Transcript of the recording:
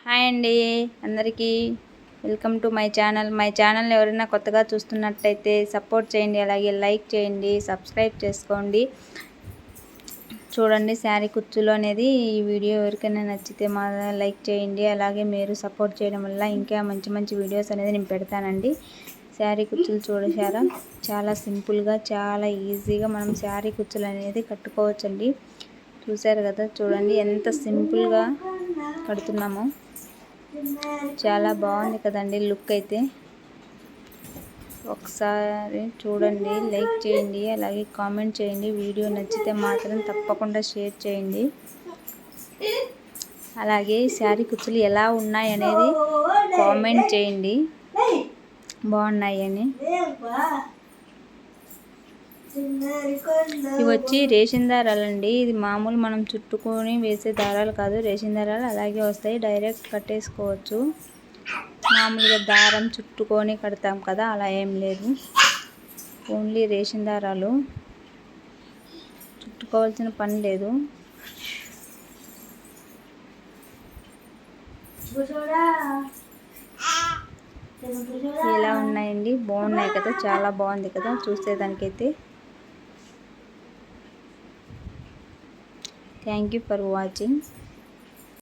Hi అండి అందరికీ welcome to my channel ఎవరైనా కొత్తగా చూస్తున్నట్టయితే సపోర్ట్ చేయండి, అలాగే లైక్ చేయండి, సబ్స్క్రైబ్ చేసుకోండి. చూడండి శారీ కుచ్చులు అనేది ఈ వీడియో ఎవరికైనా నచ్చితే మా లైక్ చేయండి. అలాగే మీరు సపోర్ట్ చేయడం వల్ల ఇంకా మంచి మంచి వీడియోస్ అనేది నేను పెడతానండి. శారీ కుచ్చులు చూడశారా, చాలా సింపుల్గా చాలా ఈజీగా మనం శారీ కుచ్చులు అనేది కట్టుకోవచ్చండి. చూసారు కదా, చూడండి ఎంత సింపుల్గా కడుతున్నామో. చాలా బాగుంది కదండి లుక్ అయితే. ఒకసారి చూడండి, లైక్ చేయండి, అలాగే కామెంట్ చేయండి. వీడియో నచ్చితే మాత్రం తప్పకుండా షేర్ చేయండి. అలాగే శారీ కుచ్చులు ఎలా ఉన్నాయి అనేది కామెంట్ చేయండి, బాగున్నాయని. ఇవి వచ్చి రేషన్ దారాలండి. ఇది మామూలు మనం చుట్టుకొని వేసే దారాలు కాదు, రేషన్ దారాలు అలాగే వస్తాయి. డైరెక్ట్ కట్టేసుకోవచ్చు. మామూలుగా దారం చుట్టుకొని కడతాం కదా, అలా ఏం లేదు. ఓన్లీ రేషన్ దారాలు, చుట్టుకోవాల్సిన పని లేదు. ఎలా ఉన్నాయండి, బాగున్నాయి కదా, చాలా బాగుంది కదా చూసేదానికైతే. Thank you for watching.